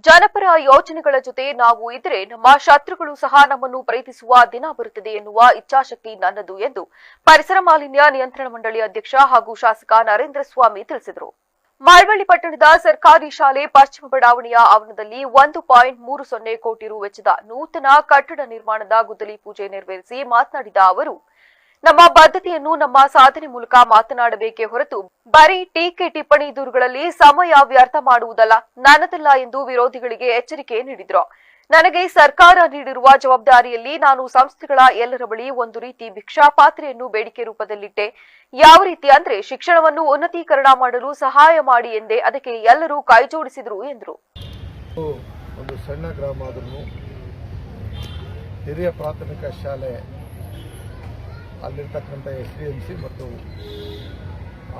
ಜನಪರ ಯೋಜನೆಗಳ ಜೊತೆ ನಾವು ಇದ್ರೆ ನಮ್ಮ ಶತ್ರುಗಳು ಸಹ ನಮ್ಮನ್ನು ಪ್ರೀತಿಸುವ ದಿನ ಬರುತ್ತದೆ ಎನ್ನುವ ಇಚ್ಛಾಶಕ್ತಿ ನನ್ನದು ಎಂದು ಪರಿಸರ ಮಾಲಿನ್ಯ ನಿಯಂತ್ರಣ ಮಂಡಳಿ ಅಧ್ಯಕ್ಷ ಹಾಗೂ ಶಾಸಕ ನರೇಂದ್ರ ಸ್ವಾಮಿ ತಿಳಿಸಿದರು. ಮಳವಳ್ಳಿ ಪಟ್ಟಣದ ಸರ್ಕಾರಿ ಶಾಲೆ ಪಶ್ಚಿಮ ಬಡಾವಣೆಯ ಆವರಣದಲ್ಲಿ 1.30 ಕೋಟಿ ರು ವೆಚ್ಚದ ನೂತನ ಕಟ್ಟಡ ನಿರ್ಮಾಣದ ಗುದ್ದಲಿ ಪೂಜೆ ನೆರವೇರಿಸಿ ಮಾತನಾಡಿದ ಅವರು, ನಮ್ಮ ಬದ್ಧತೆಯನ್ನು ನಮ್ಮ ಸಾಧನೆ ಮೂಲಕ ಮಾತನಾಡಬೇಕೇ ಹೊರತು ಬರೀ ಟೀಕೆ ಟಿಪ್ಪಣಿ ದೂರುಗಳಲ್ಲಿ ಸಮಯ ವ್ಯರ್ಥ ಮಾಡುವುದಲ್ಲ, ನನ್ನದಲ್ಲ ಎಂದು ವಿರೋಧಿಗಳಿಗೆ ಎಚ್ಚರಿಕೆ ನೀಡಿದರು. ನನಗೆ ಸರ್ಕಾರ ನೀಡಿರುವ ಜವಾಬ್ದಾರಿಯಲ್ಲಿ ನಾನು ಸಂಸ್ಥೆಗಳ ಎಲ್ಲರ ಬಳಿ ಒಂದು ರೀತಿ ಭಿಕ್ಷಾ ಪಾತ್ರೆಯನ್ನು ಬೇಡಿಕೆ ರೂಪದಲ್ಲಿಟ್ಟೆ. ಯಾವ ರೀತಿ ಅಂದ್ರೆ ಶಿಕ್ಷಣವನ್ನು ಉನ್ನತೀಕರಣ ಮಾಡಲು ಸಹಾಯ ಮಾಡಿ ಎಂದೇ ಅದಕ್ಕೆ ಎಲ್ಲರೂ ಕೈಜೋಡಿಸಿದರು ಎಂದರು. ಒಂದು ಸಣ್ಣ ಗ್ರಾಮ ಆದರೂ ಹಿರಿಯ ಪ್ರಾಥಮಿಕ ಶಾಲೆ ಅಲ್ಲಿರ್ತಕ್ಕಂಥ SDMC ಮತ್ತು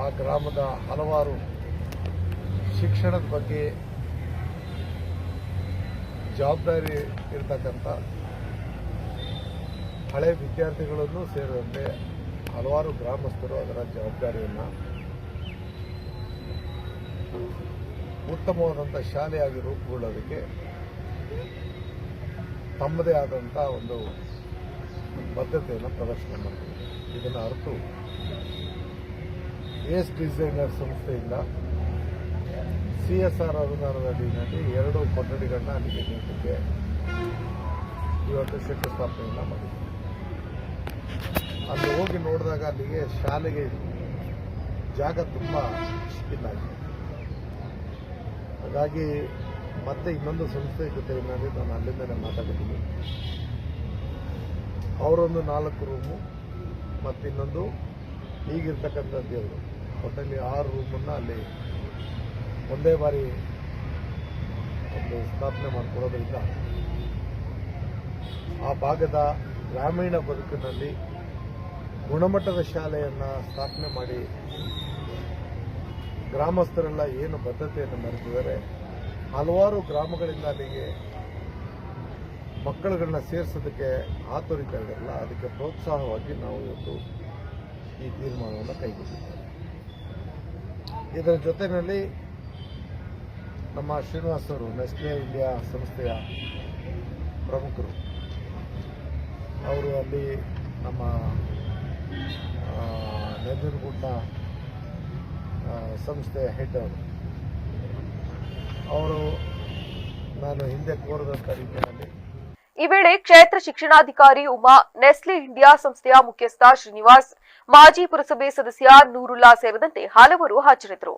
ಆ ಗ್ರಾಮದ ಹಲವಾರು ಶಿಕ್ಷಣದ ಬಗ್ಗೆ ಜವಾಬ್ದಾರಿ ಇರತಕ್ಕಂಥ ಹಳೆ ವಿದ್ಯಾರ್ಥಿಗಳನ್ನು ಸೇರಿದಂತೆ ಹಲವಾರು ಗ್ರಾಮಸ್ಥರು ಅದರ ಜವಾಬ್ದಾರಿಯನ್ನು ಉತ್ತಮವಾದಂಥ ಶಾಲೆಯಾಗಿ ರೂಪುಗೊಳ್ಳೋದಕ್ಕೆ ತಮ್ಮದೇ ಆದಂಥ ಒಂದು ಬದ್ಧತೆಯನ್ನು ಪ್ರದರ್ಶನ ಮಾಡ್ತೀವಿ. ಇದನ್ನು ಅರಿತು ಏಸ್ ಡಿಸೈನರ್ ಸಂಸ್ಥೆಯಿಂದ CSR ಅನುದಾನದ ಅಡಿಯಲ್ಲಿ 2 ಕೊಠಡಿಗಳನ್ನ ಅಲ್ಲಿಗೆ ನೀಡಲಿಕ್ಕೆ ಇವತ್ತು ಶಂಕುಸ್ಥಾಪನೆಯನ್ನು ಮಾಡಿದ್ದೀವಿ. ಅಲ್ಲಿ ಹೋಗಿ ನೋಡಿದಾಗ ಅಲ್ಲಿಗೆ ಶಾಲೆಗೆ ಜಾಗ ತುಂಬ ಇಲ್ಲ. ಹಾಗಾಗಿ ಮತ್ತೆ ಇನ್ನೊಂದು ಸಂಸ್ಥೆ ಜೊತೆಯಲ್ಲಿ ನಾನು ಅಲ್ಲಿಂದಲೇ ಮಾತಾಡಿದ್ದೀನಿ. ಅವರೊಂದು 4 ರೂಮು ಮತ್ತು ಇನ್ನೊಂದು ಈಗಿರ್ತಕ್ಕಂಥದ್ದು 2 ಒಟ್ಟಲ್ಲಿ 6 ರೂಮನ್ನು ಅಲ್ಲಿ ಒಂದೇ ಬಾರಿ ಒಂದು ಸ್ಥಾಪನೆ ಮಾಡಿಕೊಡೋದ್ರಿಂದ ಆ ಭಾಗದ ಗ್ರಾಮೀಣ ಬದುಕಿನಲ್ಲಿ ಗುಣಮಟ್ಟದ ಶಾಲೆಯನ್ನು ಸ್ಥಾಪನೆ ಮಾಡಿ ಗ್ರಾಮಸ್ಥರೆಲ್ಲ ಏನು ಬದ್ಧತೆಯನ್ನು ಮೆರೆದಿದ್ದಾರೆ, ಹಲವಾರು ಗ್ರಾಮಗಳಿಂದ ಅಲ್ಲಿಗೆ ಮಕ್ಕಳುಗಳನ್ನ ಸೇರಿಸೋದಕ್ಕೆ ಆತುರಿತಾ ಇರಲ್ಲ, ಅದಕ್ಕೆ ಪ್ರೋತ್ಸಾಹವಾಗಿ ನಾವು ಇವತ್ತು ಈ ತೀರ್ಮಾನವನ್ನು ಕೈಗೊಂಡಿದ್ದೇವೆ. ಇದರ ಜೊತೆಯಲ್ಲಿ ನಮ್ಮ ಶ್ರೀನಿವಾಸ್ ಅವರು ನೆಸ್ಲೆ ಇಂಡಿಯಾ ಸಂಸ್ಥೆಯ ಪ್ರಮುಖರು, ಅವರು ಅಲ್ಲಿ ನಮ್ಮ ನೆಂಜನಗೂಡಿನ ಸಂಸ್ಥೆಯ ಹೆಡ್ ಅವರು ನಾನು ಹಿಂದೆ ಕೋರಿದಂಥ ರೀತಿಯಲ್ಲಿ ಈ ವೇಳೆ ಕ್ಷೇತ್ರ ಶಿಕ್ಷಣಾಧಿಕಾರಿ ಉಮಾ, ನೆಸ್ಲೆ ಇಂಡಿಯಾ ಸಂಸ್ಥೆಯ ಮುಖ್ಯಸ್ಥ ಶ್ರೀನಿವಾಸ್, ಮಾಜಿ ಪುರಸಭೆ ಸದಸ್ಯ ನೂರುಲ್ಲಾ ಸೇರಿದಂತೆ ಹಲವರು ಹಾಜರಿದ್ದರು.